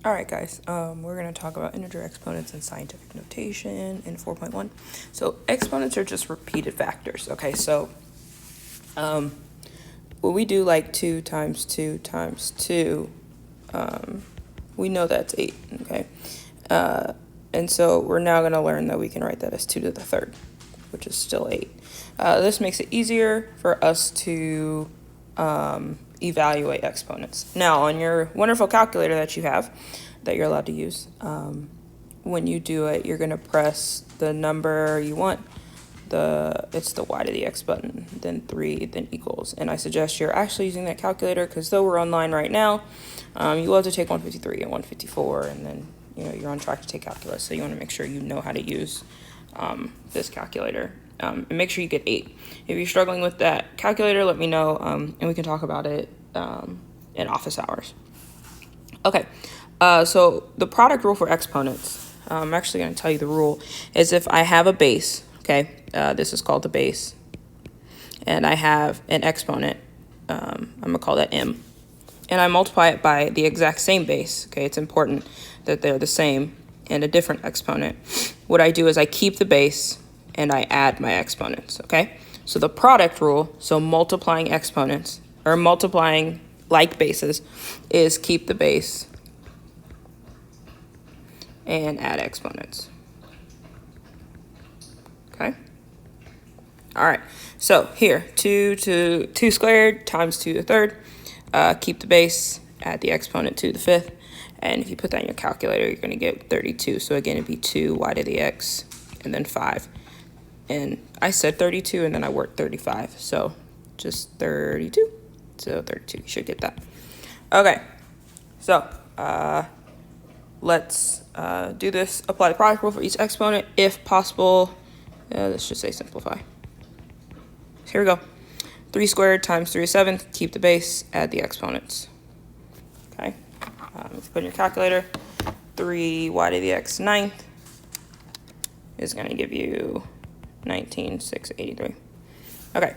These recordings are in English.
All right, guys, we're going to talk about integer exponents and scientific notation in 4.1. So exponents are just repeated factors, okay? So when we do like 2 times 2 times 2, we know that's 8, okay? And so we're now going to learn that we can write that as 2 to the third, which is still 8. This makes it easier for us to evaluate exponents. Now, on your wonderful calculator that you have, that you're allowed to use, when you do it, you're going to press the number you want. It's the y to the x button, then 3, then equals. And I suggest you're actually using that calculator because though we're online right now, you will have to take 153 and 154, and then you're on track to take calculus. So you want to make sure you know how to use this calculator. And make sure you get 8. If you're struggling with that calculator, let me know, and we can talk about it in office hours. Okay, so the product rule for exponents, I'm actually going to tell you the rule, is if I have a base, okay, this is called the base, and I have an exponent, I'm going to call that m, and I multiply it by the exact same base, okay, it's important that they're the same, and a different exponent. What I do is I keep the base, and I add my exponents, okay? So the product rule, so multiplying exponents, or multiplying like bases, is keep the base and add exponents, okay? All right, so here, 2 squared times 2 to the third, keep the base, add the exponent to the fifth, and if you put that in your calculator, you're gonna get 32. So again, it'd be 2 y to the x, and then 5. And I said 32, and then I worked 35, so just 32. So 32, you should get that. Okay, so let's do this. Apply the product rule for each exponent if possible. Let's just say simplify. So here we go. 3 squared times 3 to the seventh, keep the base, add the exponents. Okay, if you put in your calculator, 3y to the x ninth is going to give you 19,683. Okay.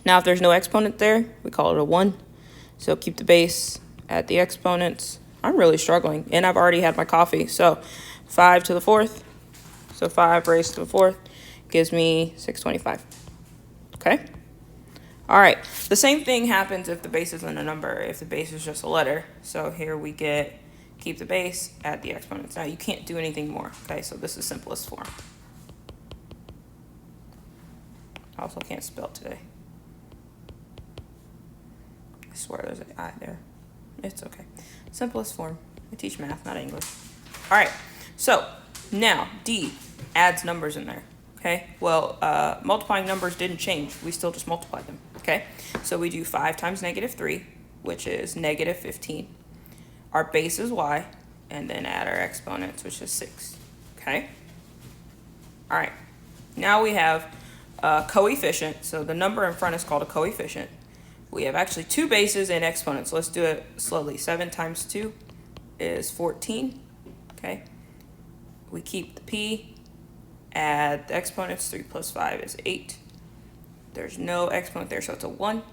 Now, if there's no exponent there, we call it a 1. So keep the base, add the exponents. I'm really struggling, and I've already had my coffee. So 5 to the fourth. So 5 raised to the fourth gives me 625. Okay? All right. The same thing happens if the base isn't a number, if the base is just a letter. So here we get keep the base, add the exponents. Now, you can't do anything more. Okay? So this is simplest form. I also can't spell today. I swear there's an I there. It's okay. Simplest form. I teach math, not English. All right. So now D adds numbers in there. Okay. Well, multiplying numbers didn't change. We still just multiplied them. Okay. So we do 5 times -3, which is -15. Our base is y, and then add our exponents, which is 6. Okay. All right. Now we have coefficient. So the number in front is called a coefficient. We have actually 2 bases and exponents. Let's do it slowly. 7 times 2 is 14. Okay. We keep the p, add the exponents. 3 plus 5 is 8. There's no exponent there, so it's a 1.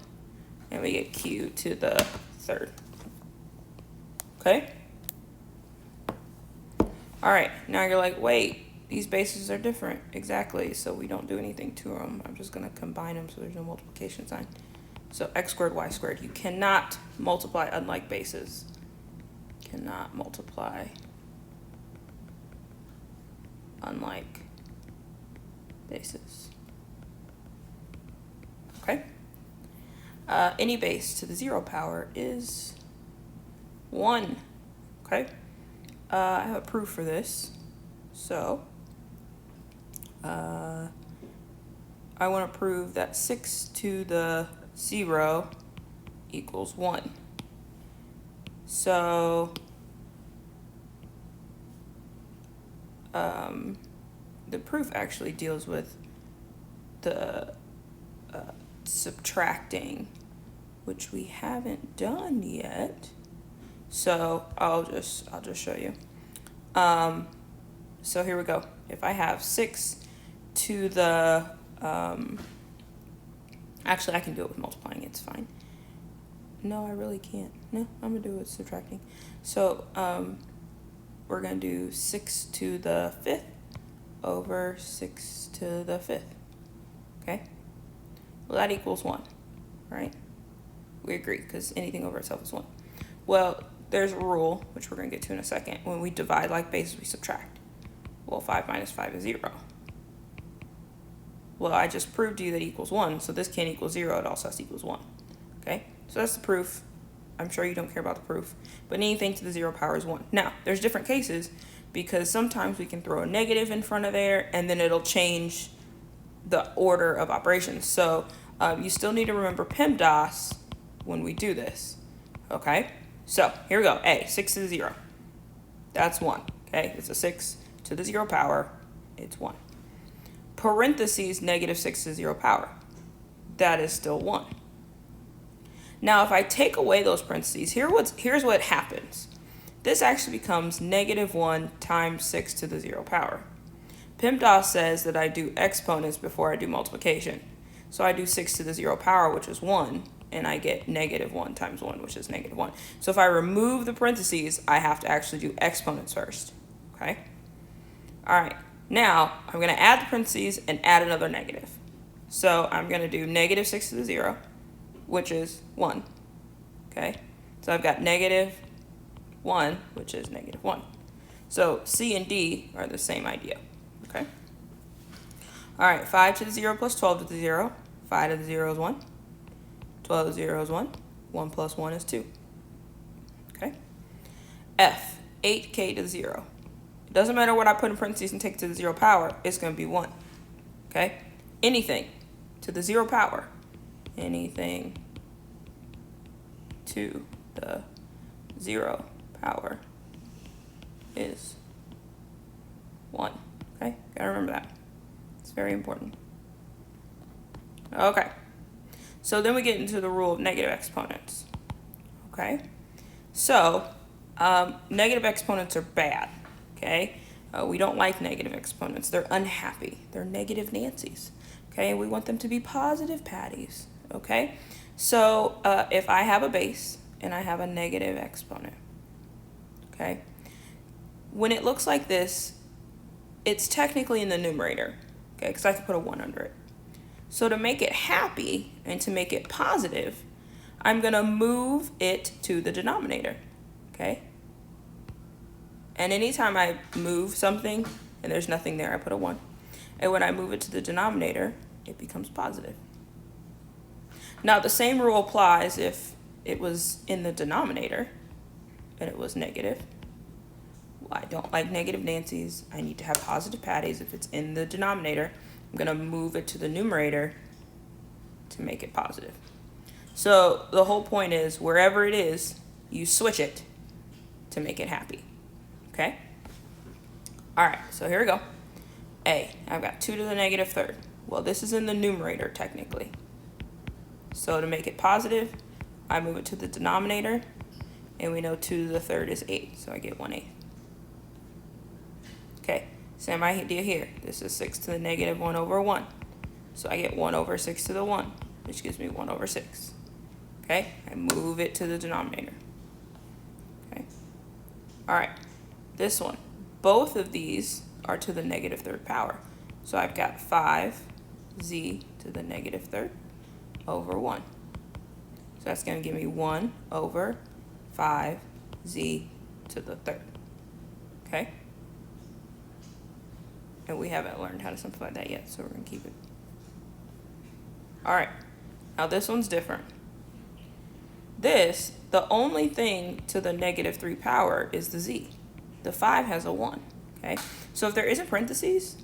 And we get q to the third. Okay. All right. Now you're like, wait. These bases are different. Exactly. So we don't do anything to them. I'm just going to combine them so there's no multiplication sign. So x squared, y squared. You cannot multiply unlike bases. Cannot multiply unlike bases. Okay. Any base to the 0 power is 1. Okay. I have a proof for this. So I want to prove that 6 to the 0 equals 1. So the proof actually deals with the subtracting, which we haven't done yet. So I'll just show you. So here we go. If I have 6 to the, actually I can do it with multiplying, it's fine. no, I really can't. No, I'm going to do it subtracting. So we're going to do 6 to the 5th over 6 to the 5th. Okay? Well, that equals 1, right? We agree, because anything over itself is 1. Well, there's a rule, which we're going to get to in a second. When we divide like bases, we subtract. Well, 5 minus 5 is 0. Well, I just proved to you that equals 1, so this can't equal 0. It also has to equals 1. Okay? So that's the proof. I'm sure you don't care about the proof. But anything to the 0 power is 1. Now, there's different cases, because sometimes we can throw a negative in front of there, and then it'll change the order of operations. So you still need to remember PEMDAS when we do this. Okay? So here we go. A, 6 to the 0. That's 1. Okay? It's a 6 to the 0 power. It's 1. Parentheses, negative 6 to the 0 power. That is still 1. Now, if I take away those parentheses, here's what happens. This actually becomes negative 1 times 6 to the 0 power. PEMDAS says that I do exponents before I do multiplication. So I do 6 to the 0 power, which is 1, and I get negative 1 times 1, which is negative 1. So if I remove the parentheses, I have to actually do exponents first. Okay? All right. Now, I'm going to add the parentheses and add another negative. So I'm going to do negative 6 to the 0, which is 1. Okay? So I've got negative 1, which is negative 1. So C and D are the same idea. Okay? All right, 5 to the 0 plus 12 to the 0. 5 to the 0 is 1. 12 to the 0 is 1. 1 plus 1 is 2. Okay? F, 8k to the 0. It doesn't matter what I put in parentheses and take it to the 0 power, it's going to be 1. Okay? Anything to the 0 power. Anything to the 0 power is 1. Okay? Gotta remember that. It's very important. Okay. So then we get into the rule of negative exponents. Okay? So, negative exponents are bad. Okay? We don't like negative exponents. They're unhappy. They're negative Nancy's. Okay? We want them to be positive Patties. Okay? So, if I have a base and I have a negative exponent, okay? When it looks like this, it's technically in the numerator, okay? Because I can put a 1 under it. So to make it happy and to make it positive, I'm going to move it to the denominator, okay? And anytime I move something and there's nothing there, I put a 1. And when I move it to the denominator, it becomes positive. Now, the same rule applies if it was in the denominator and it was negative. Well, I don't like negative Nancy's. I need to have positive Patties. If it's in the denominator, I'm going to move it to the numerator to make it positive. So the whole point is, wherever it is, you switch it to make it happy. Okay? All right, so here we go. A, I've got 2 to the negative 3rd. Well, this is in the numerator, technically. So to make it positive, I move it to the denominator, and we know 2 to the 3rd is 8, so I get 1/8. Okay, same idea here. This is 6 to the negative 1 over 1. So I get 1 over 6 to the 1, which gives me 1 over 6. Okay, I move it to the denominator. Okay, all right, this one. Both of these are to the negative 3rd power. So I've got 5z to the negative 3rd over 1. So that's going to give me 1 over 5z to the 3rd. Okay? And we haven't learned how to simplify that yet, so we're going to keep it. All right. Now this one's different. This, the only thing to the negative 3 power is the z. The 5 has a 1. Okay? So if there isn't parentheses,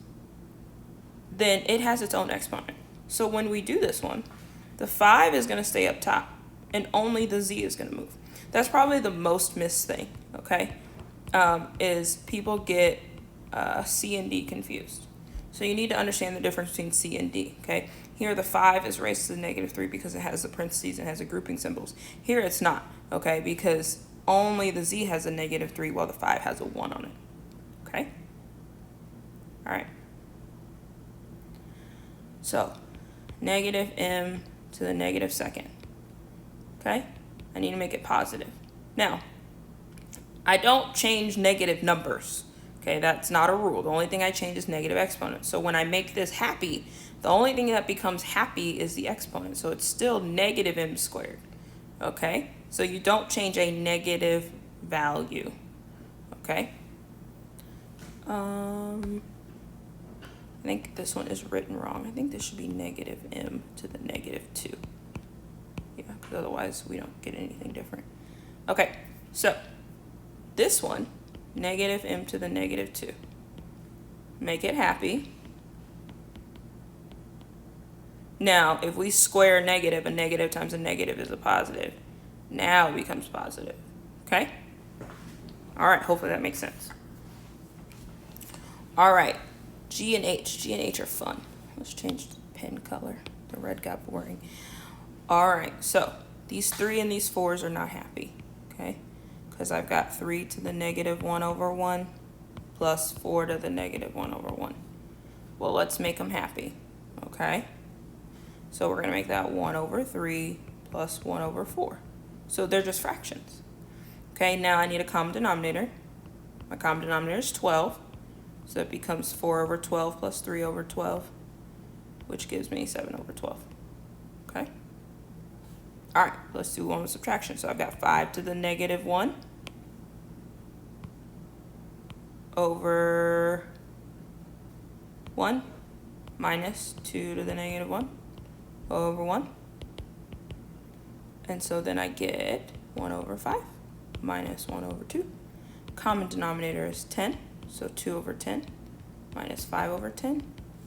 then it has its own exponent. So when we do this one, the 5 is going to stay up top, and only the z is going to move. That's probably the most missed thing, okay, is people get C and D confused. So you need to understand the difference between C and D, okay? Here the 5 is raised to the negative 3 because it has the parentheses and has the grouping symbols. Here it's not, okay, because only the z has a negative 3 while the 5 has a 1 on it, okay? All right. So negative m to the negative 2nd. Okay? I need to make it positive. Now, I don't change negative numbers. Okay, that's not a rule. The only thing I change is negative exponents. So when I make this happy, the only thing that becomes happy is the exponent. So it's still negative m squared. Okay, so you don't change a negative value. Okay. I think this one is written wrong. I think this should be negative m to the negative 2. Yeah, because otherwise we don't get anything different. Okay, so this one, negative m to the negative 2. Make it happy. Now, if we square a negative times a negative is a positive. Now it becomes positive. Okay? All right, hopefully that makes sense. All right, G and H. G and H are fun. Let's change the pen color. The red got boring. All right, so these 3 and these 4s are not happy, okay? Because I've got 3 to the negative 1 over 1 plus 4 to the negative 1 over 1. Well, let's make them happy, okay? So we're going to make that 1 over 3 plus 1 over 4. So they're just fractions. Okay, now I need a common denominator. My common denominator is 12. So it becomes 4 over 12 plus 3 over 12, which gives me 7 over 12. Okay? All right, let's do one with subtraction. So I've got 5 to the negative 1 over 1 minus 2 to the negative 1 over 1. And so then I get 1 over 5 minus 1 over 2. Common denominator is 10. So 2 over 10 minus 5 over 10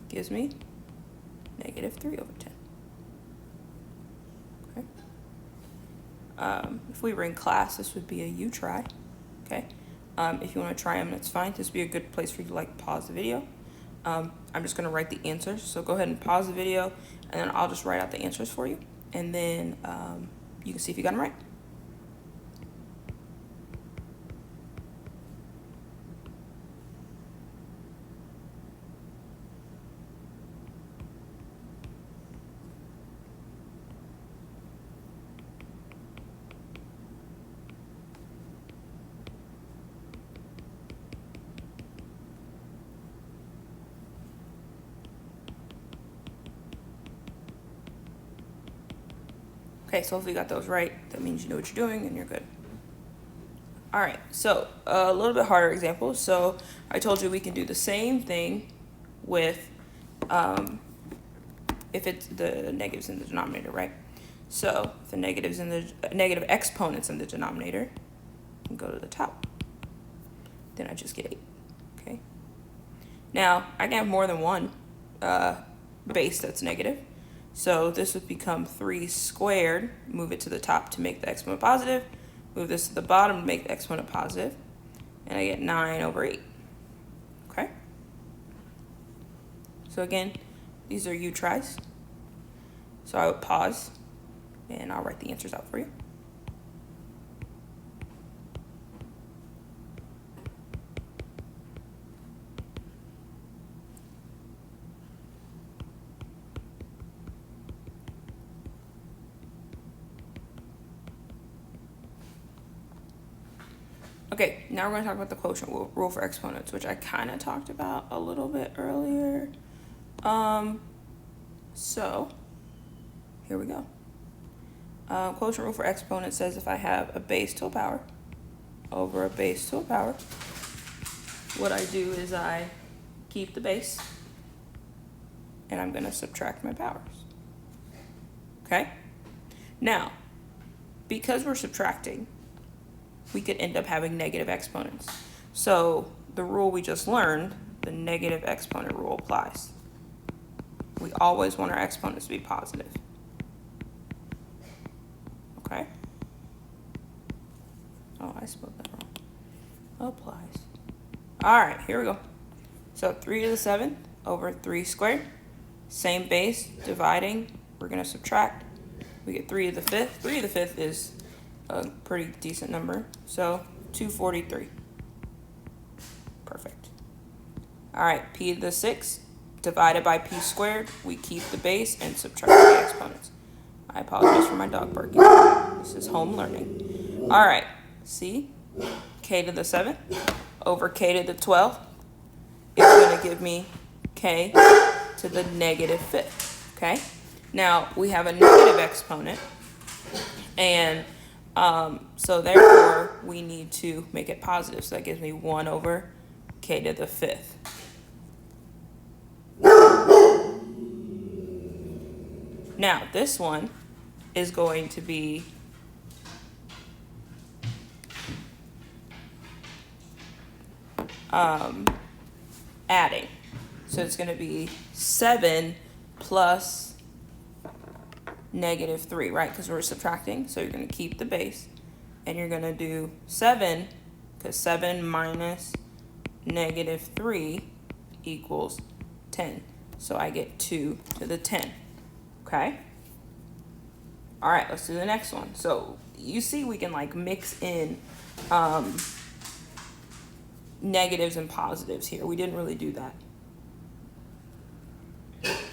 gives me negative 3 over 10. Okay. If we were in class, this would be a you try. Okay. If you want to try them, that's fine. This would be a good place for you to pause the video. I'm just going to write the answers. So go ahead and pause the video, and then I'll just write out the answers for you. And then you can see if you got them right. Okay, so hopefully you got those right. That means you know what you're doing and you're good. All right, so a little bit harder example. So I told you we can do the same thing with if it's the negatives in the denominator, right? So if the negatives in the negative exponents in the denominator, I can go to the top. Then I just get 8. Okay. Now I can have more than one base that's negative. So this would become 3 squared, move it to the top to make the exponent positive, move this to the bottom to make the exponent positive, and I get 9 over 8. Okay? So again, these are you tries. So I would pause, and I'll write the answers out for you. Okay, now we're going to talk about the quotient rule for exponents, which I kind of talked about a little bit earlier. So here we go. Quotient rule for exponents says if I have a base to a power over a base to a power, what I do is I keep the base and I'm going to subtract my powers. Okay? Now, because we're subtracting, we could end up having negative exponents. So the rule we just learned, the negative exponent rule, applies. We always want our exponents to be positive. Okay? Oh, I spelled that wrong. Applies. All right, here we go. So 3 to the 7th over 3 squared. Same base, dividing. We're going to subtract. We get 3 to the 5th. 3 to the 5th is a pretty decent number. So 243. Perfect. All right, p to the 6th divided by p squared. We keep the base and subtract the exponents. I apologize for my dog barking. This is home learning. All right, see, k to the 7th over k to the 12th is going to give me k to the negative 5th, okay? Now, we have a negative exponent, and so therefore, we need to make it positive. So that gives me 1 over k to the 5th. Now, this one is going to be adding. So it's going to be 7 plus negative 3, right? Because we're subtracting. So you're going to keep the base. And you're going to do 7, because 7 minus negative 3 equals 10. So I get 2 to the 10. Okay? All right, let's do the next one. So you see we can like mix in negatives and positives here. We didn't really do that.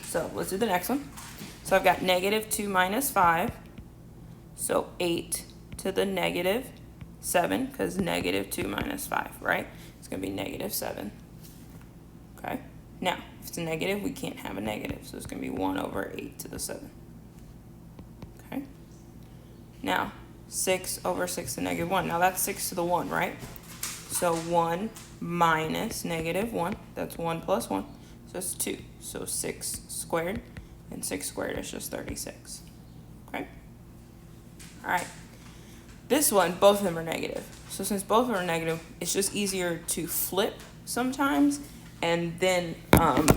So let's do the next one. So I've got negative 2 minus 5. So 8 to the negative 7, because negative 2 minus 5, right? It's going to be negative 7. Okay? Now, if it's a negative, we can't have a negative. So it's going to be 1 over 8 to the 7. Okay? Now, 6 over 6 to negative 1. Now that's 6 to the 1, right? So 1 minus negative 1. That's 1 plus 1. So it's 2. So 6 squared. And 6 squared is just 36. Okay? All right. This one, both of them are negative. So since both of them are negative, it's just easier to flip sometimes and then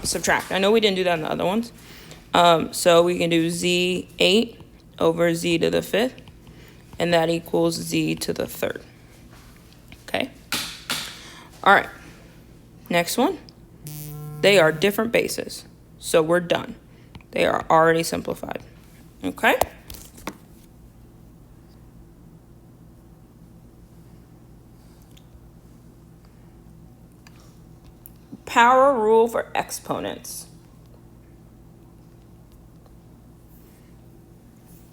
subtract. I know we didn't do that in the other ones. So we can do z8 over z to the 5th, and that equals z to the 3rd. Okay? All right. Next one. They are different bases. So we're done. They are already simplified. Okay? Power rule for exponents.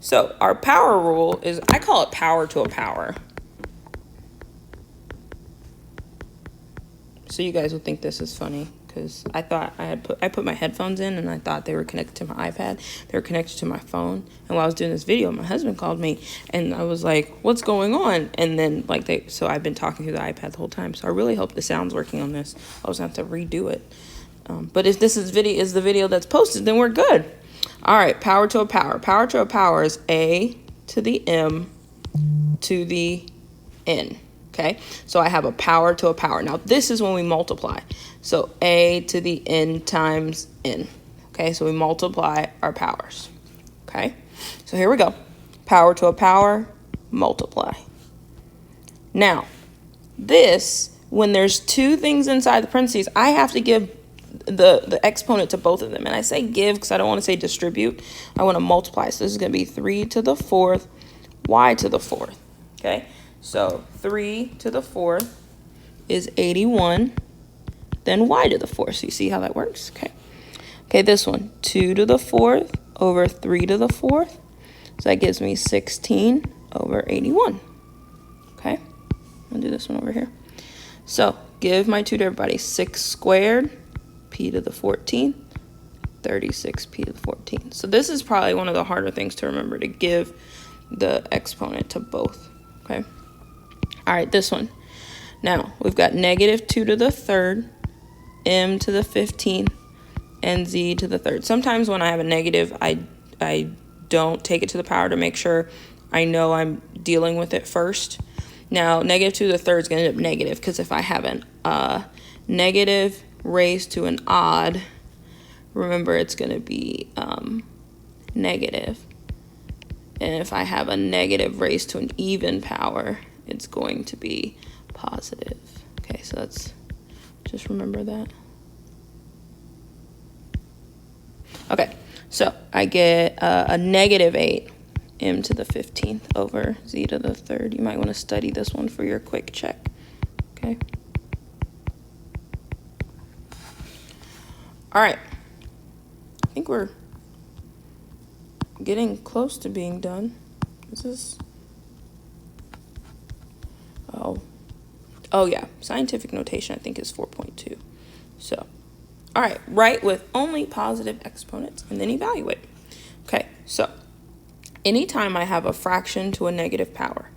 So our power rule is, I call it power to a power. So you guys will think this is funny, because I thought I put my headphones in and I thought they were connected to my iPad. They were connected to my phone. And while I was doing this video, my husband called me and I was like, what's going on? And then so I've been talking through the iPad the whole time. So I really hope the sound's working on this. I'll just have to redo it. But if this is the video that's posted, then we're good. All right, power to a power. Power to a power is a to the m to the n. Okay, so I have a power to a power. Now this is when we multiply. So a to the n times n. Okay, so we multiply our powers. Okay, so here we go. Power to a power, multiply. Now, this, when there's two things inside the parentheses, I have to give the exponent to both of them. And I say give because I don't want to say distribute. I want to multiply. So this is going to be 3 to the 4th, y to the 4th. Okay, so 3 to the 4th is 81. Then y to the 4th. So you see how that works? Okay. Okay, this one, 2 to the 4th over 3 to the 4th. So that gives me 16 over 81. Okay, I'll do this one over here. So give my 2 to everybody. 6 squared, p to the 14th, 36 p to the 14th. So this is probably one of the harder things to remember, to give the exponent to both. Okay. All right, this one. Now, we've got negative 2 to the 3rd, m to the 15th, and z to the 3rd. Sometimes when I have a negative, I don't take it to the power to make sure I know I'm dealing with it first. Now, negative 2 to the 3rd is going to end up negative, because if I have a negative raised to an odd, remember it's going to be negative. And if I have a negative raised to an even power, it's going to be positive. Okay, so let's just remember that. Okay, so I get a negative 8 m to the 15th over z to the 3rd. You might want to study this one for your quick check. Okay. All right. I think we're getting close to being done. This is Oh yeah, scientific notation I think is 4.2. So, all right, write with only positive exponents and then evaluate. Okay, so anytime I have a fraction to a negative power,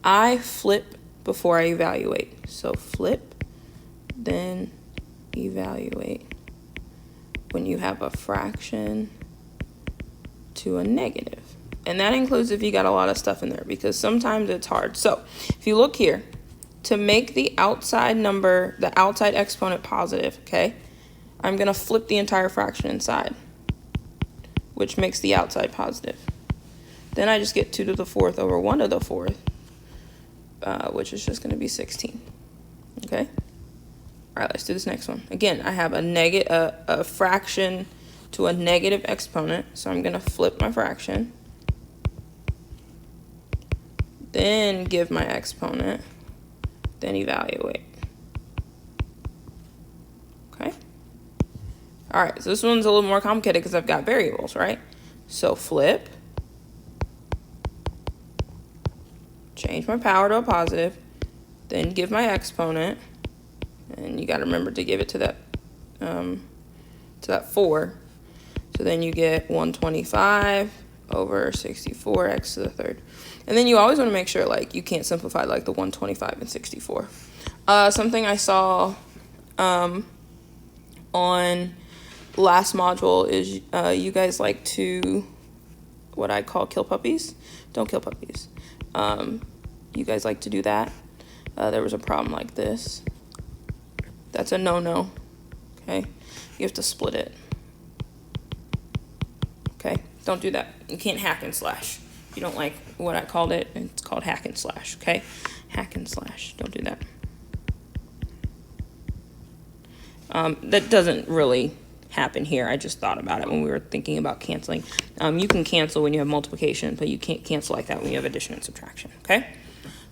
I flip before I evaluate. So flip, then evaluate when you have a fraction to a negative. And that includes if you got a lot of stuff in there, because sometimes it's hard. So if you look here, to make the outside number, the outside exponent positive, okay, I'm going to flip the entire fraction inside, which makes the outside positive. Then I just get 2 to the 4th over 1 to the 4th, which is just going to be 16. Okay? All right, let's do this next one. Again, I have a fraction to a negative exponent, so I'm going to flip my fraction, then give my exponent, then evaluate. Okay? All right, so this one's a little more complicated because I've got variables, right? So flip, change my power to a positive, then give my exponent, and you got to remember to give it to that 4. So then you get 125 over 64 x to the 3rd. And then you always want to make sure, like, you can't simplify like the 125 and 64. Something I saw on last module is you guys like to, what I call kill puppies. Don't kill puppies. You guys like to do that. There was a problem like this. That's a no-no. Okay? You have to split it. Okay? Don't do that. You can't hack and slash. If you don't like what I called it, it's called hack and slash. Okay? Hack and slash. Don't do that. That doesn't really happen here. I just thought about it when we were thinking about canceling. You can cancel when you have multiplication, but you can't cancel like that when you have addition and subtraction. Okay?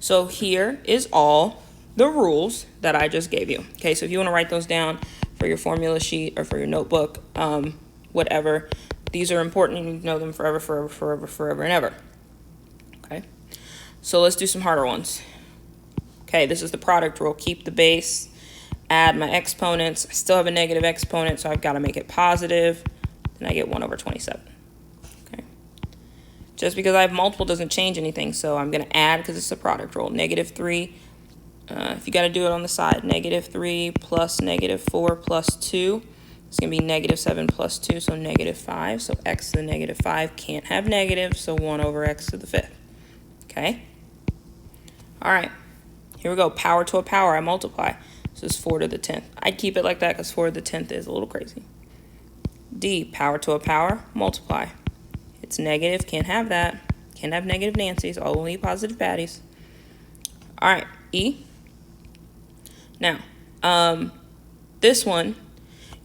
So here is all the rules that I just gave you. Okay, so if you want to write those down for your formula sheet or for your notebook, whatever, these are important. You need to know them forever, forever, forever, forever, and ever. Okay, so let's do some harder ones. Okay, this is the product rule. Keep the base, add my exponents. I still have a negative exponent, so I've got to make it positive. Then I get 1 over 27. Okay, just because I have multiple doesn't change anything, so I'm going to add because it's a product rule. Negative 3. If you got to do it on the side, negative 3 plus negative 4 plus 2. It's going to be negative 7 plus 2, so negative 5. So x to the negative 5 can't have negative, so 1 over x to the 5th. Okay? All right. Here we go. Power to a power. I multiply. So it's 4 to the 10th. I'd keep it like that because 4 to the 10th is a little crazy. D, power to a power, multiply. It's negative. Can't have that. Can't have negative Nancy's. Only positive Patties. All right. E. Now, this one,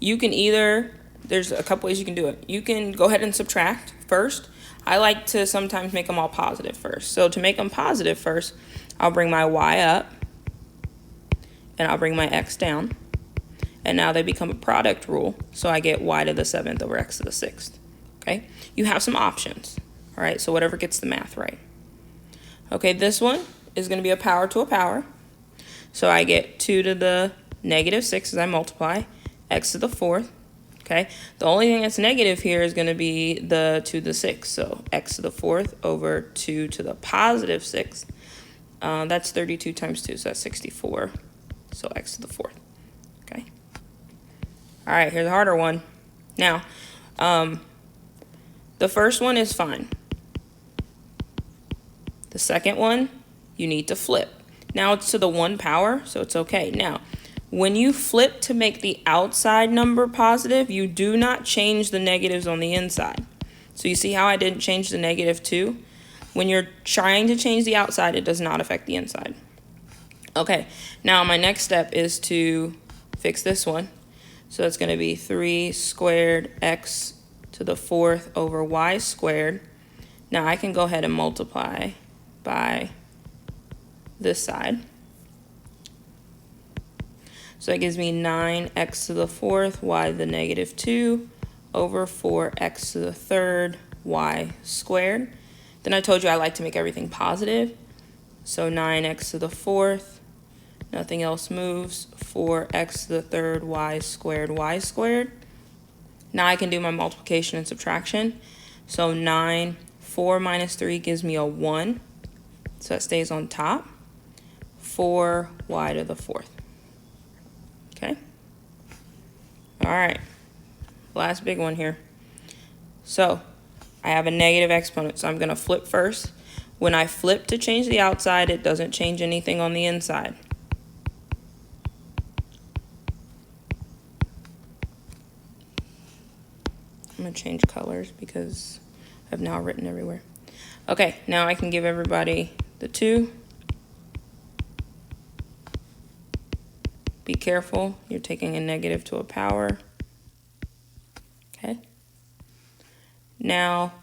you can either, there's a couple ways you can do it. You can go ahead and subtract first. I like to sometimes make them all positive first. So to make them positive first, I'll bring my y up, and I'll bring my x down. And now they become a product rule, so I get y to the 7th over x to the 6th. Okay? You have some options. All right? So whatever gets the math right. Okay, this one is going to be a power to a power. So I get 2 to the negative 6 as I multiply, x to the 4th, okay? The only thing that's negative here is going to be the 2 to the 6th, so x to the 4th over 2 to the positive 6th. That's 32 times 2, so that's 64, so x to the 4th, okay? All right, here's a harder one. Now, the first one is fine. The second one, you need to flip. Now it's to the 1 power, so it's okay. Now, when you flip to make the outside number positive, you do not change the negatives on the inside. So you see how I didn't change the negative 2? When you're trying to change the outside, it does not affect the inside. Okay, now my next step is to fix this one. So it's going to be 3 squared x to the 4th over y squared. Now I can go ahead and multiply by this side. So that gives me 9x to the 4th, y to the negative 2, over 4x to the 3rd, y squared. Then I told you I like to make everything positive. So 9x to the 4th, Nothing else moves. 4x to the third y squared y squared. Now I can do my multiplication and subtraction. So 9, 4 minus 3 gives me a 1. So that stays on top. 4y to the fourth. Okay? All right. Last big one here. So I have a negative exponent, so I'm going to flip first. When I flip to change the outside, it doesn't change anything on the inside. I'm going to change colors because I've now written everywhere. Okay, now I can give everybody the 2. Be careful, you're taking a negative to a power. Okay. Now,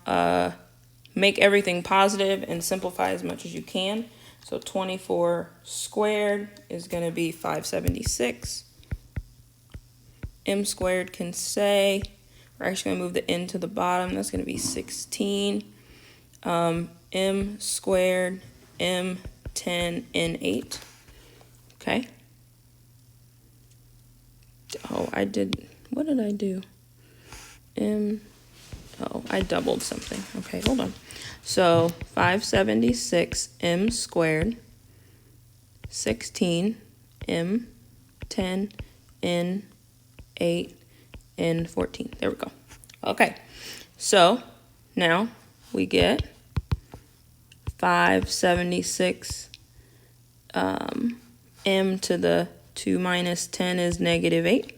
make everything positive and simplify as much as you can. So 24 squared is going to be 576. M squared can stay. We're actually going to move the n to the bottom. That's going to be 16. M squared, M 10, N 8. Okay. Oh, what did I do? Oh, I doubled something. Okay, hold on. So 576 M squared, 16 M, 10 N, 8 N, 14. There we go. Okay, so now we get 576 M to the 2 minus 10 is negative 8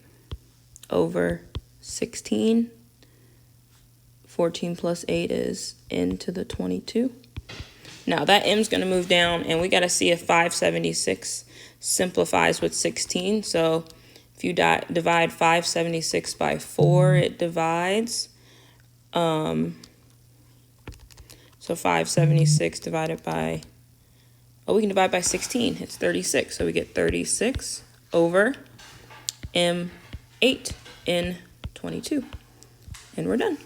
over 16. 14 plus 8 is n to the 22. Now that m's going to move down, and we got to see if 576 simplifies with 16. So if you divide 576 by 4, it divides. So 576 divided by, we can divide by 16. It's 36. So we get 36 over M8 in 22. And we're done.